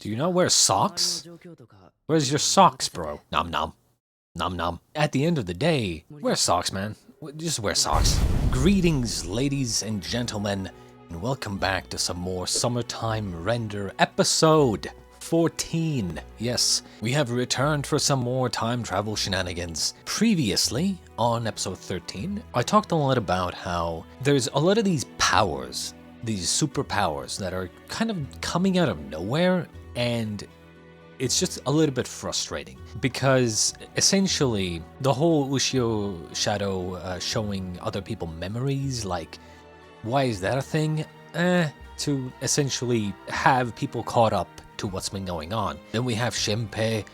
Do you not wear socks? Where's your socks, bro? Nom nom. Nom nom. At the end of the day, wear socks, man. Just wear socks. Greetings, ladies and gentlemen, and welcome back to some more Summertime Render episode 14. Yes, we have returned for some more time travel shenanigans. Previously, on episode 13, I talked a lot about how there's a lot of these powers, these superpowers that are kind of coming out of nowhere, and it's just a little bit frustrating because essentially the whole Ushio shadow showing other people memories, like, why is that a thing? To essentially have people caught up to what's been going on. Then we have Shinpei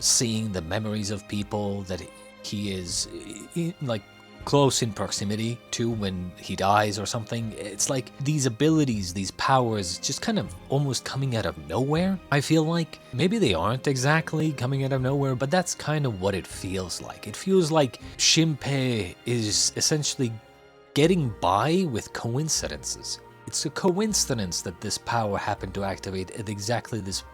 seeing the memories of people that he is like close in proximity to when he dies or something. It's like these abilities, these powers, just kind of almost coming out of nowhere. I feel like maybe they aren't exactly coming out of nowhere, but that's kind of what it feels like. It feels like Shinpei is essentially getting by with coincidences. It's a coincidence that this power happened to activate at exactly this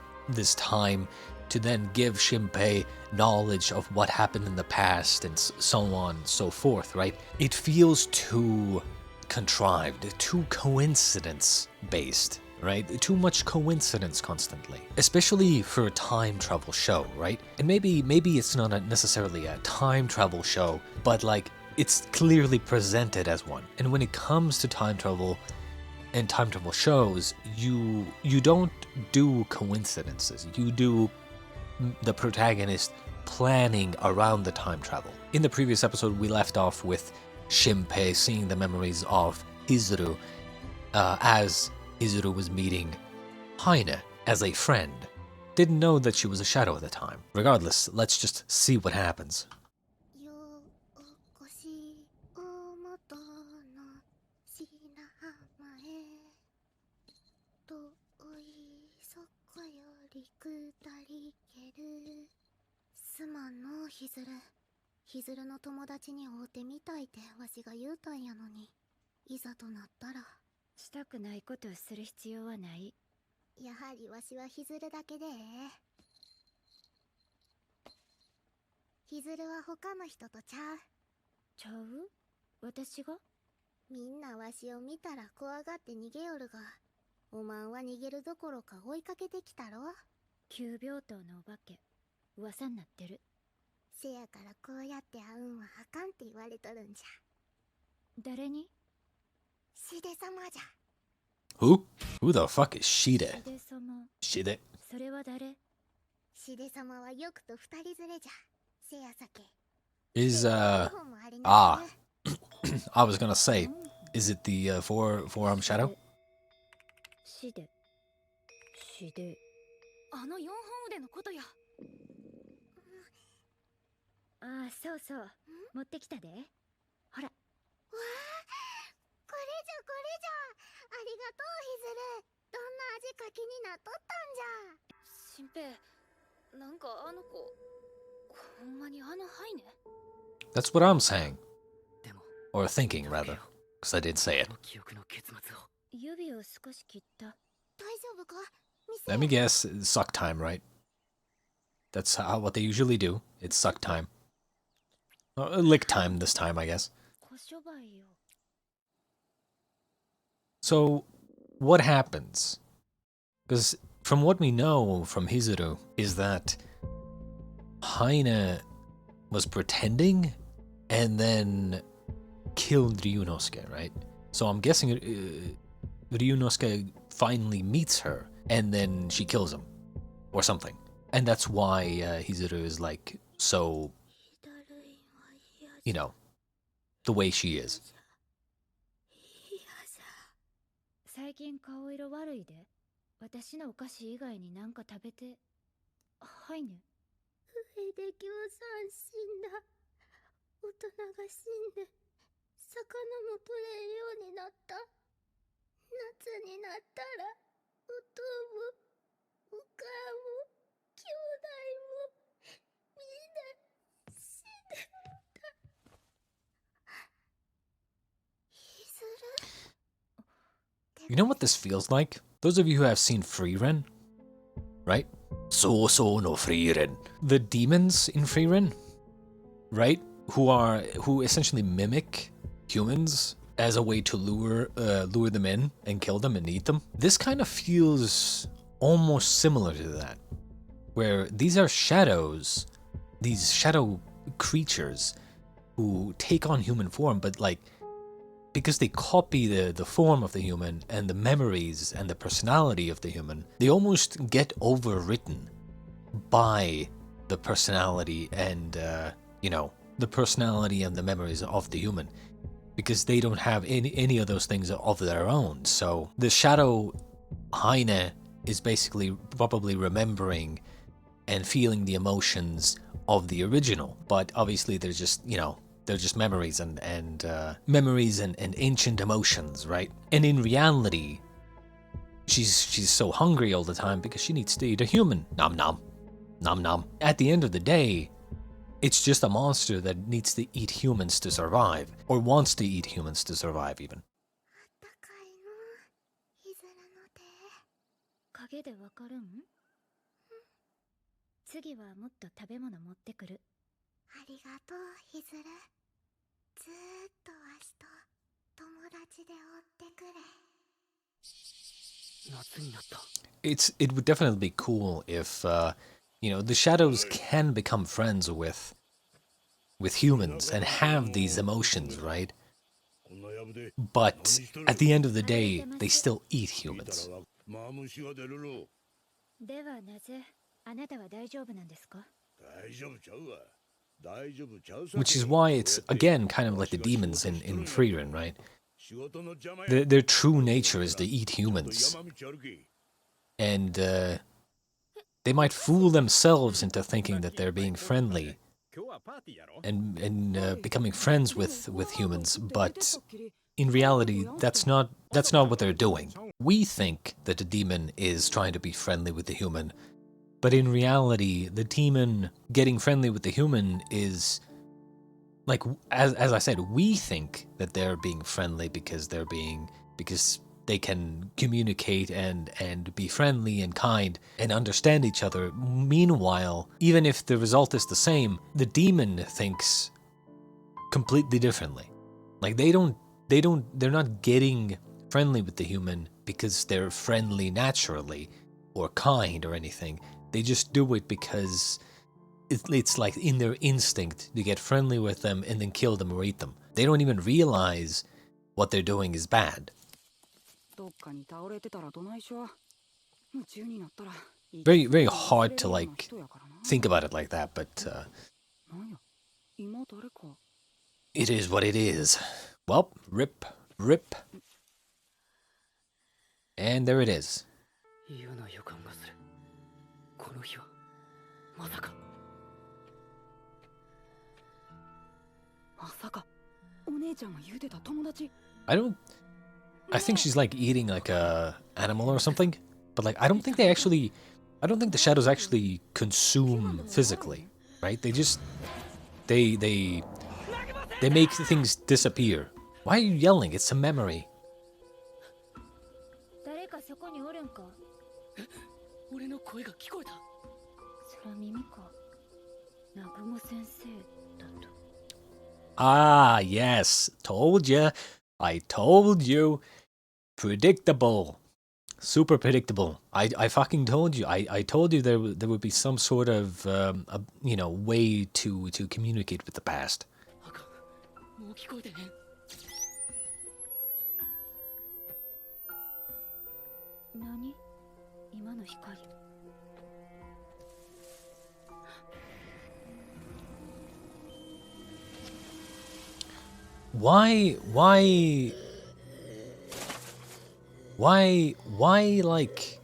time, to then give Shinpei knowledge of what happened in the past and so on and so forth, right? It feels too contrived, too coincidence-based, right? Too much coincidence constantly, especially for a time travel show, right? And maybe it's not necessarily a time travel show, but like it's clearly presented as one. And when it comes to time travel and time travel shows, you don't do coincidences. You do the protagonist planning around the time travel. In the previous episode, we left off with Shinpei seeing the memories of Hizuru as Hizuru was meeting Haine as a friend. Didn't know that she was a shadow at the time. Regardless, let's just see what happens. Who? Who the fuck is Shide? Shide? Is I was gonna say, is it the forearm shadow? That's what I'm saying. Or thinking, rather. Because I did say it. Let me guess, it's suck time, right? That's what they usually do. It's suck time. Lick time this time, I guess. So, what happens? Because from what we know from Hizuru is that Haine was pretending and then killed Ryunosuke, right? So I'm guessing Ryunosuke finally meets her and then she kills him or something. And that's why Hizuru is like so, you know, the way she is. You know what this feels like? Those of you who have seen Free Ren, right? So no Frieren. The demons in Frieren, right? Who essentially mimic humans as a way to lure them in and kill them and eat them. This kind of feels almost similar to that, where these are shadows, these shadow creatures who take on human form, but like, because they copy the form of the human and the memories and the personality of the human, they almost get overwritten by the personality and, the personality and the memories of the human, because they don't have any of those things of their own. So the shadow Haine is basically probably remembering and feeling the emotions of the original, but obviously they're just, they're just memories and ancient emotions, right? And in reality, she's so hungry all the time because she needs to eat a human. Nom nom. Nom nom. At the end of the day, it's just a monster that needs to eat humans to survive, or wants to eat humans to survive even. 次はもっと食べ物持ってくる。ありがとう、ヒズル。ずーっとわしと友達でおってくれ。夏になった。It would definitely be cool if, the shadows can become friends with humans and have these emotions, right? But at the end of the day, they still eat humans. ではなぜあなたは大丈夫なんですか? Which is why it's, again, kind of like the demons in Frieren, right? Their true nature is to eat humans. And they might fool themselves into thinking that they're being friendly and becoming friends with humans, but in reality, that's not what they're doing. We think that the demon is trying to be friendly with the human, but in reality, the demon getting friendly with the human is, like, as I said, we think that they're being friendly because they can communicate and be friendly and kind and understand each other. Meanwhile, even if the result is the same, the demon thinks completely differently. Like, they're not getting friendly with the human because they're friendly naturally or kind or anything. They just do it because it's like in their instinct to get friendly with them and then kill them or eat them. They don't even realize what they're doing is bad. Very, very hard to, like, think about it like that, but it is what it is. Well, rip. And there it is. I think she's like eating like a animal or something, but like I don't think the shadows actually consume physically, right? They just they make things disappear. Why are you yelling? It's a memory. Ah, yes. Told you. I told you. Predictable. Super predictable. I fucking told you. I told you there would be some sort of, way to communicate with the past. Why, like...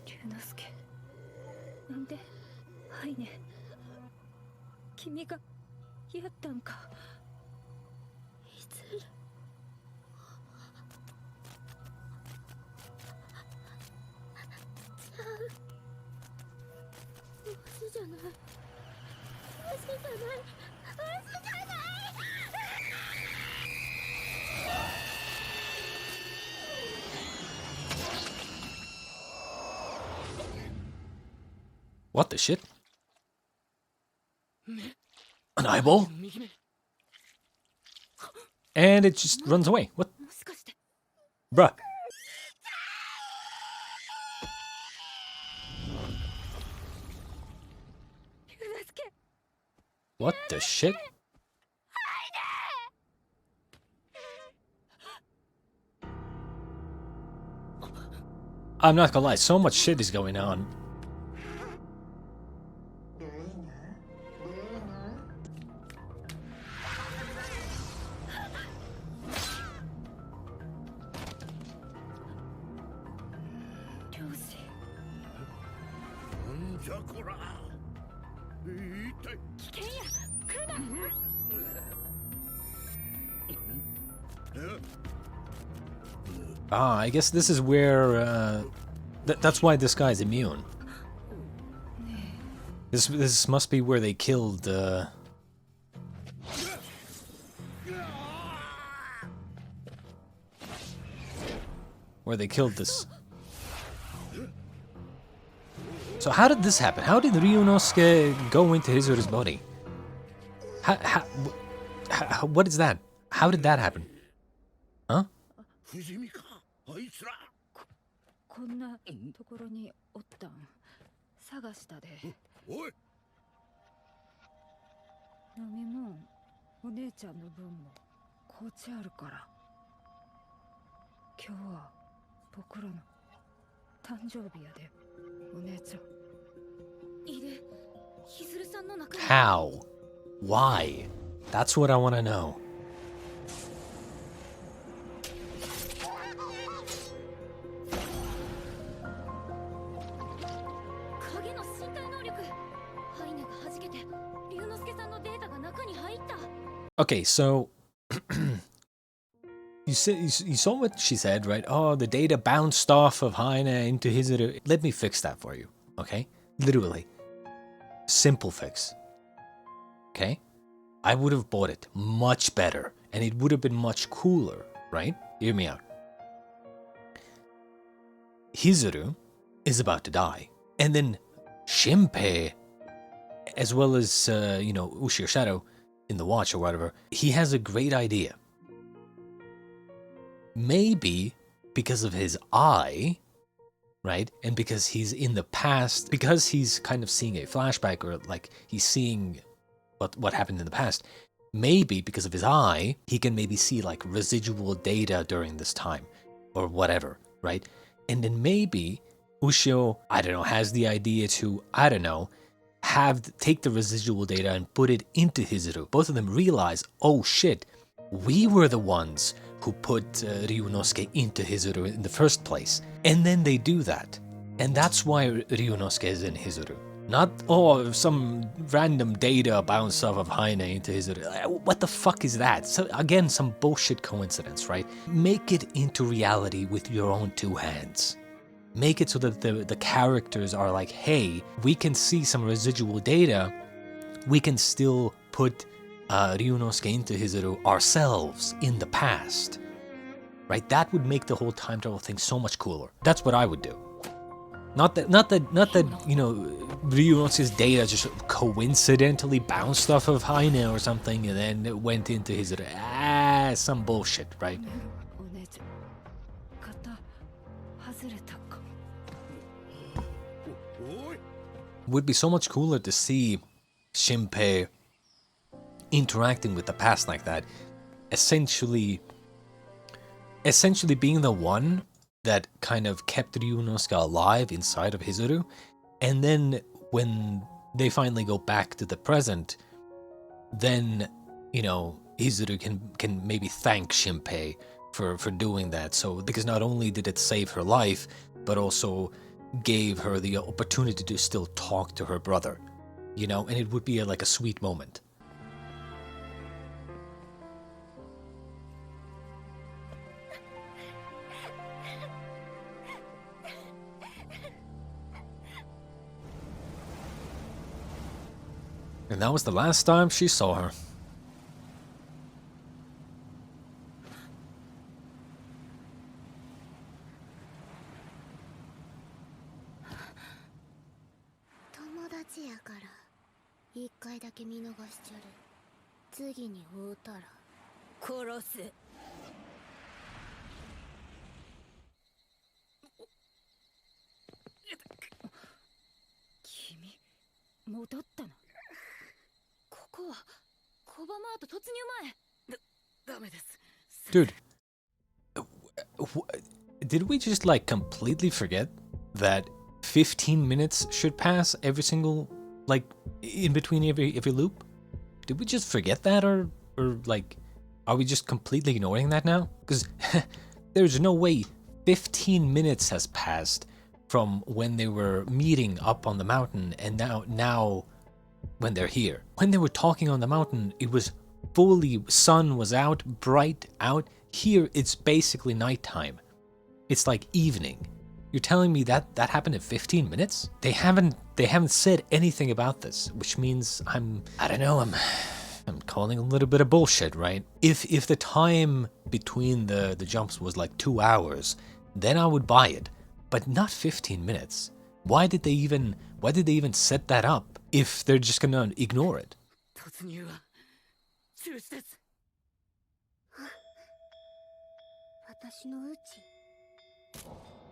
What the shit? An eyeball? And it just runs away. What? Bruh. What the shit? I'm not gonna lie, so much shit is going on. Ah, I guess this is where, that's why this guy's immune. This must be where they killed, where they killed this. So how did this happen? How did Ryunosuke go into Hizuru's body? What is that? How did that happen? Huh? こんなところにおったん探したでおい飲み物お姉ちゃんの分も紅茶あるから今日は僕らの誕生日やでお姉ちゃんいでひずるさんの中に How? Why? That's what I want to know. Okay, so you saw what she said, right? Oh, the data bounced off of Haine into Hizuru. Let me fix that for you, okay? Literally. Simple fix. Okay? I would have bought it much better, and it would have been much cooler, right? Hear me out. Hizuru is about to die, and then Shinpei, as well as, Ushio Shadow, in the watch or whatever, he has a great idea. Maybe because of his eye, right? And because he's in the past, because he's kind of seeing a flashback or like he's seeing what happened in the past, maybe because of his eye, he can maybe see like residual data during this time or whatever, right? And then maybe Ushio, I don't know, has the idea to, I don't know, take the residual data and put it into Hizuru. Both of them realize, oh shit, we were the ones who put Ryunosuke into Hizuru in the first place. And then they do that. And that's why Ryunosuke is in Hizuru. Not, oh, some random data bounced off of Haine into Hizuru. What the fuck is that? So again, some bullshit coincidence, right? Make it into reality with your own two hands. Make it so that the characters are like, hey, we can see some residual data. We can still put Ryunosuke into Hizuru ourselves in the past. Right? That would make the whole time travel thing so much cooler. That's what I would do. Not that Ryunosuke's data just coincidentally bounced off of Haine or something and then it went into Hizuru. Some bullshit, right? Would be so much cooler to see Shinpei interacting with the past like that, essentially being the one that kind of kept Ryunosuke alive inside of Hizuru, and then when they finally go back to the present, then Hizuru can maybe thank Shinpei for doing that. So because not only did it save her life, but also gave her the opportunity to still talk to her brother, and it would be like a sweet moment. And that was the last time she saw her. ちやから一回だけ見逃しちゃる。次に会うたら殺す。君戻ったの？ここはコバマート突入前。ダメです。 Dude, did we just like completely forget that 15 minutes should pass every single, like, in between every loop? Did we just forget that, or like, are we just completely ignoring that now? Because there's no way 15 minutes has passed from when they were meeting up on the mountain and now when they're here. When they were talking on the mountain, it was fully, sun was out, bright out. Here, it's basically nighttime. It's like evening. You're telling me that happened in 15 minutes? They haven't said anything about this, which means I'm calling a little bit of bullshit, right? If the time between the jumps was like 2 hours, then I would buy it, but not 15 minutes. Why did they even set that up if they're just gonna ignore it? 突入は中止です。私のうち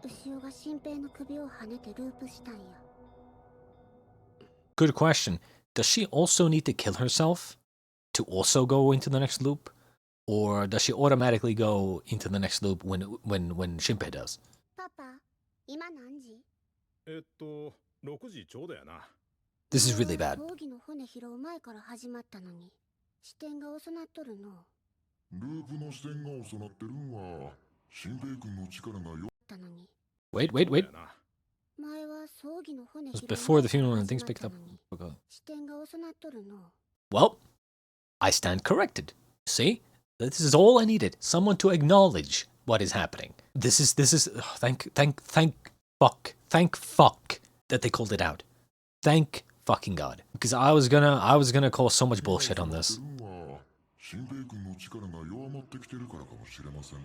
牛尾が新平の首を跳ねてループしたんや。 Good question. Does she also need to kill herself to also go into the next loop? Or does she automatically go into the next loop when Shinpei does? パパ、今何時6時ちょうどやな。 This is really bad. 葬儀の骨拾う前から始まったのに視点が遅なっとるの。ループの視点が遅なってるんは新平君の力がよたのに Wait. 前は葬儀の骨 It 拾 was う before the 前 funeral から and 始 things まっ picked た up. のに Okay. 視点が遅なっとるの。 Well, I stand corrected. See? This is all I needed. Someone to acknowledge what is happening. This is thank fuck that they called it out. Thank fucking God. Because I was gonna call so much bullshit on this. るんは新平君の力が弱まってきてるからかもしれませんね。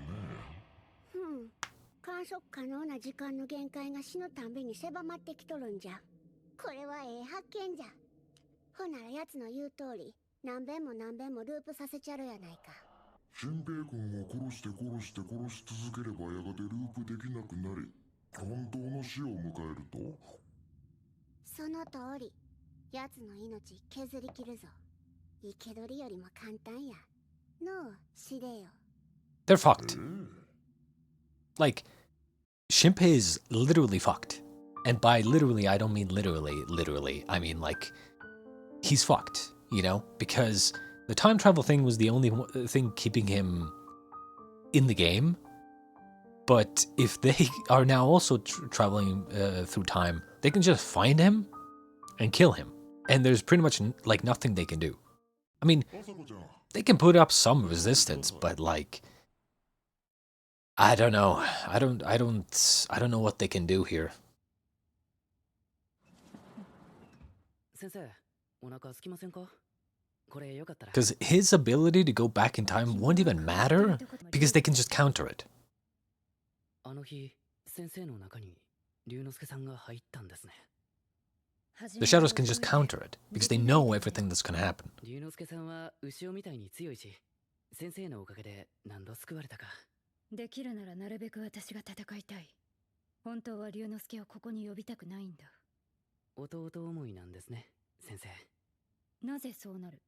観測可能な時間の限界が死ぬたんびに狭まってきとるんじゃ。これは発見じゃ。ほなら奴の言う通り何遍もループさせちゃるやないか。新平君を殺して続ければやがてループできなくなり本当の死を迎えると。その通り。奴の命削り切るぞ。生け捕りよりも簡単や。のう、死でよ。 They're fucked. Like, Shinpei is literally fucked. And by literally, I don't mean literally. I mean, like, he's fucked, you know? Because the time travel thing was the only thing keeping him in the game. But if they are now also traveling through time, they can just find him and kill him. And there's pretty much, like, nothing they can do. I mean, they can put up some resistance, but, like, I don't know. I don't know what they can do here. 先生、お腹空きませんか？これよかったら。 Because his ability to go back in time won't even matter because they can just counter it. あの日、先生の中に龍之介さんが入ったんですね。 The shadows can just counter it because they know everything that's gonna happen. 龍之介さんは牛尾みたいに強いし、先生のおかげで何度救われたか。できるならなるべく私が戦いたい。本当は龍之介をここに呼びたくないんだ。弟思いなんですね、先生。なぜそうなる？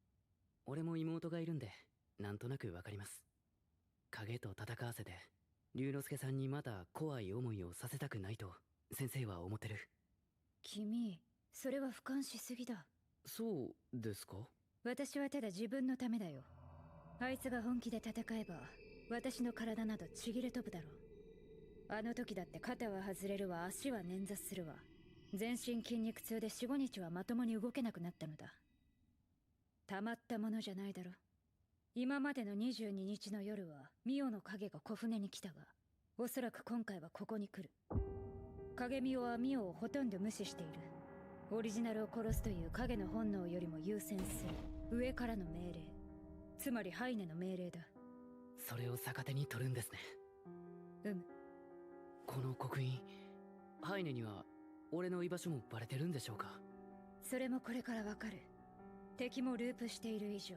俺も妹がいるんで、なんとなくわかります。影と戦わせて、龍之介さんにまだ怖い思いをさせたくないと先生は思ってる。君、それは俯瞰しすぎだ。そうですか？私はただ自分のためだよ。あいつが本気で戦えば、私の体などちぎれ飛ぶだろう。あの時だって肩は外れるわ、足は捻挫するわ。全身筋肉痛で4、5日はまともに動けなくなったのだ。たまったものじゃないだろ。今までの22日の夜はミオの影が小舟に来たが、おそらく今回はここに来る。影ミオはミオをほとんど無視している。オリジナルを殺すという影の本能よりも優先する上からの命令、つまりハイネの命令だ。それを逆手に取るんですね。この刻印、ハイネには俺の居場所もバレてるんでしょうか？それもこれからわかる。敵もループしている以上、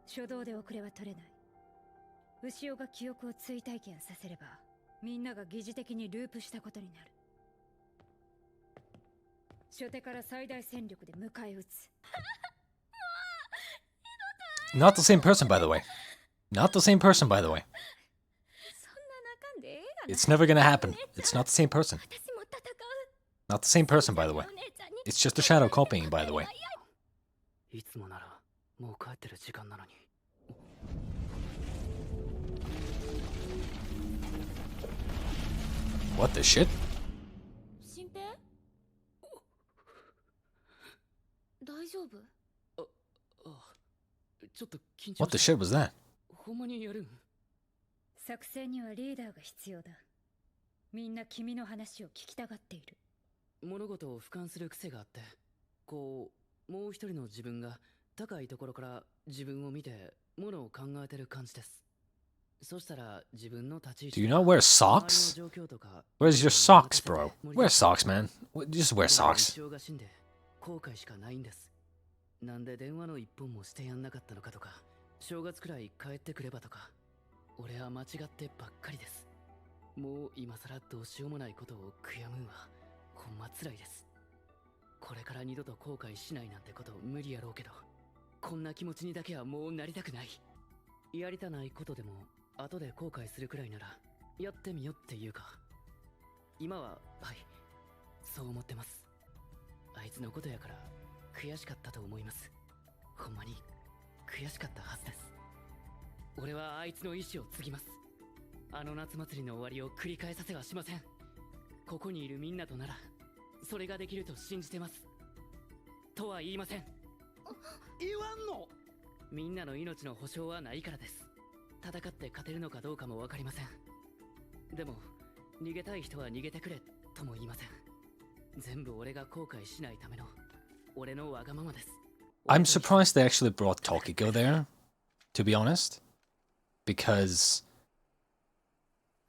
初動で遅れは取れない。牛尾が記憶を追体験させれば、みんなが疑似的にループしたことになる。初手から最大戦力で迎え撃つ。Not the same person, by the way. Not the same person, by the way. It's never gonna happen. It's not the same person. Not the same person, by the way. It's just a shadow copying, by the way. いつもならもう帰ってる時間なのに。What the shit? 新平？大丈夫？ちょっと緊張 What the shit was that? ほんまにやるん？作戦にはリーダーが必要だ。みんな君の話を聞きたがっている。物事を俯瞰する癖があって、こうもう一人の自分が高いところから自分を見てものを考えてる感じです。そしたら自分の立ち位置 Do you not wear socks? Where's your socks, bro? Wear socks, man. Just wear socks. 一生が死んで後悔しかないんです。なんで電話の一本もしてやんなかったのかとか、正月くらい帰ってくればとか、俺は間違ってばっかりです。もう今さらどうしようもないことを悔やむんはほんま辛いです。これから二度と後悔しないなんてこと無理やろうけど、こんな気持ちにだけはもうなりたくない。やりたないことでも後で後悔するくらいならやってみよっていうか、今ははいそう思ってます。あいつのことやから悔しかったと思います。ほんまに悔しかったはずです。俺はあいつの意志を継ぎます。あの夏祭りの終わりを繰り返させはしません。ここにいるみんなとならそれができると信じてます。とは言いません。言わんの？みんなの命の保証はないからです。戦って勝てるのかどうかもわかりません。でも逃げたい人は逃げてくれとも言いません。全部俺が後悔しないための俺のわがままです。I'm surprised they actually brought Tokiko there, to be honest. Because,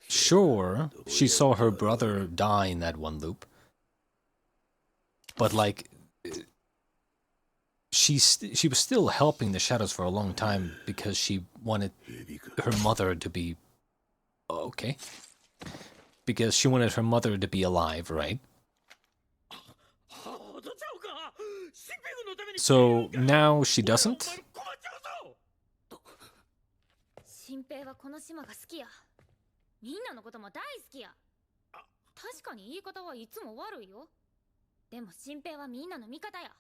sure, she saw her brother die in that one loop. But, like, she was still helping the shadows for a long time because she wanted her mother to be... Okay. Because she wanted her mother to be alive, right? So now she doesn't? 新平はこの島が好きや。みんなのことも大好きや。確かに言い方はいつも悪いよ。でも新平はみんなの味方や。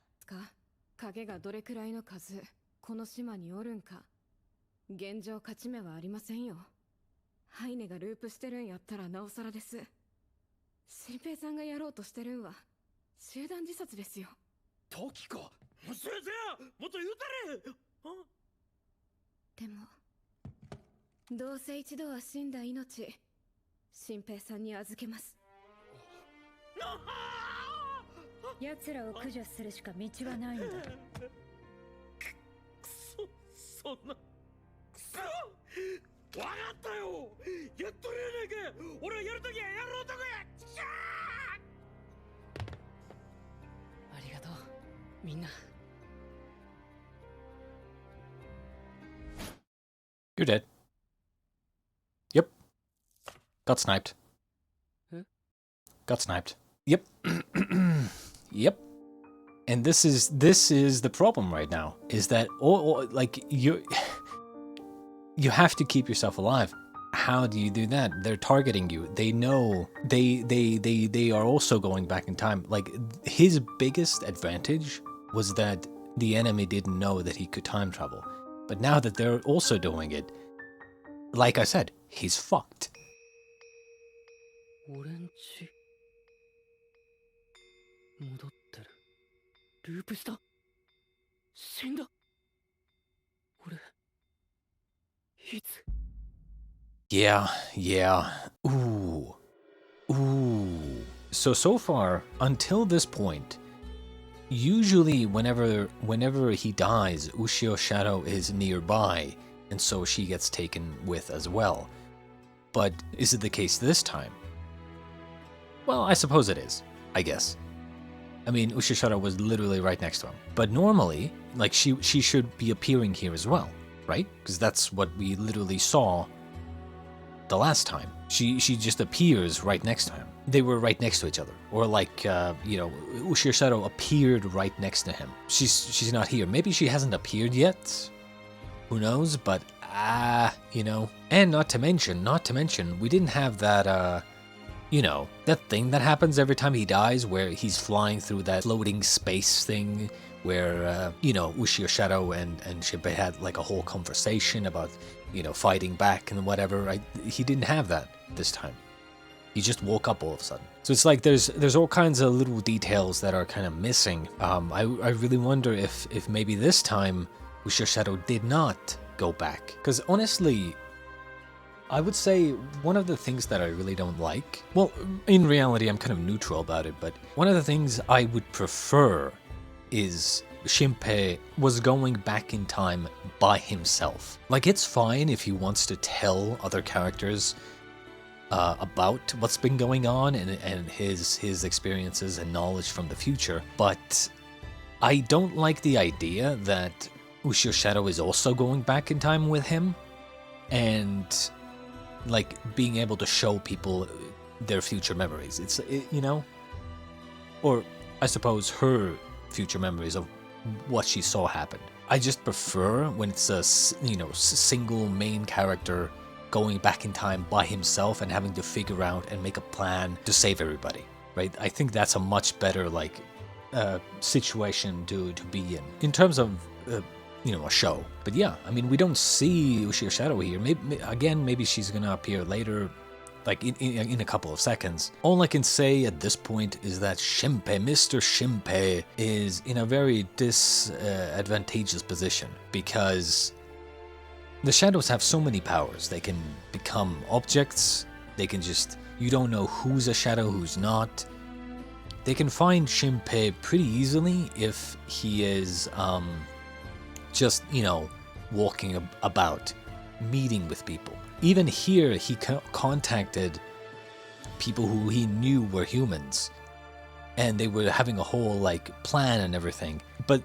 影がどれくらいの数この島におるんか。現状勝ち目はありませんよ。ハイネがループしてるんやったらなおさらです。新平さんがやろうとしてるんは集団自殺ですよ。トキコ、先生もっと言うたれ。でもどうせ一度は死んだ命、新平さんに預けます。奴らを駆除するしか道はないんだ。そんなくそ、わかったよ。やっとるやないか。俺はやるときはやろうとこや。ありがとうみんな。 You're dead. Yep. Got sniped. Huh? Got sniped. Yep. Yep. And this is the problem right now, is that like you have to keep yourself alive. How do you do that? They're targeting you. They know they are also going back in time. Like, his biggest advantage was that the enemy didn't know that he could time travel. But now that they're also doing it, like I said, he's fucked. 俺んち戻ってる。ループした。死んだ。俺いつ。 Yeah. Ooh. So far, until this point, usually whenever he dies, Ushio Shadow is nearby, and so she gets taken with as well. But is it the case this time? Well, I suppose it is, I guess. I mean, Ushishara was literally right next to him. But normally, like, she should be appearing here as well, right? Because that's what we literally saw the last time. She just appears right next to him. They were right next to each other. Or like, you know, Ushishara appeared right next to him. She's not here. Maybe she hasn't appeared yet. Who knows? But, you know. And not to mention, we didn't have that, you know, that thing that happens every time he dies where he's flying through that floating space thing where, you know, Ushishara and Shinpei had like a whole conversation about, you know, fighting back and whatever. He didn't have that this time. He just woke up all of a sudden. So it's like there's all kinds of little details that are kind of missing. I really wonder if maybe this time Ushishara did not go back. Because honestly, I would say one of the things that I really don't like, well, in reality I'm kind of neutral about it, but one of the things I would prefer is Shinpei was going back in time by himself. Like, it's fine if he wants to tell other characters about what's been going on and his experiences and knowledge from the future, but I don't like the idea that Ushishara is also going back in time with him and like being able to show people their future memories. You know, or I suppose her future memories of what she saw happen. I just prefer when it's a, you know, single main character going back in time by himself and having to figure out and make a plan to save everybody, right? I think that's a much better like situation to be in terms of you know, a show. But yeah, I mean, we don't see Ushishara here. Maybe she's gonna appear later, like in a couple of seconds. All I can say at this point is that Shinpei, Mr. Shinpei, is in a very disadvantageous position because the shadows have so many powers. They can become objects. They can just, you don't know who's a shadow, who's not. They can find Shinpei pretty easily if he is just, you know, walking about, meeting with people. Even here, he contacted people who he knew were humans, and they were having a whole, like, plan and everything, but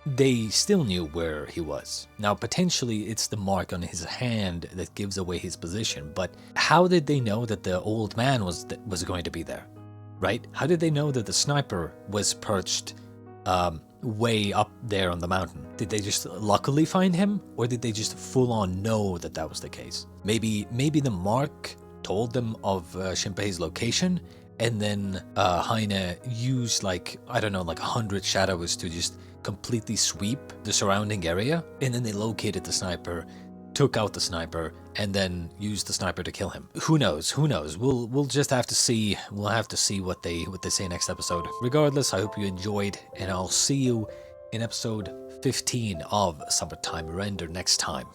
they still knew where he was. Now, potentially, it's the mark on his hand that gives away his position, but how did they know that the old man was going to be there, right? How did they know that the sniper was perched way up there on the mountain? Did they just luckily find him, or did they just full on know that that was the case? Maybe the mark told them of Shinpei's location, and then Haine used like, I don't know, like 100 shadows to just completely sweep the surrounding area, and then they located the sniper, took out the sniper, and then used the sniper to kill him. Who knows? We'll just have to see. We'll have to see what they say next episode. Regardless, I hope you enjoyed, and I'll see you in episode 15 of Summertime Render next time.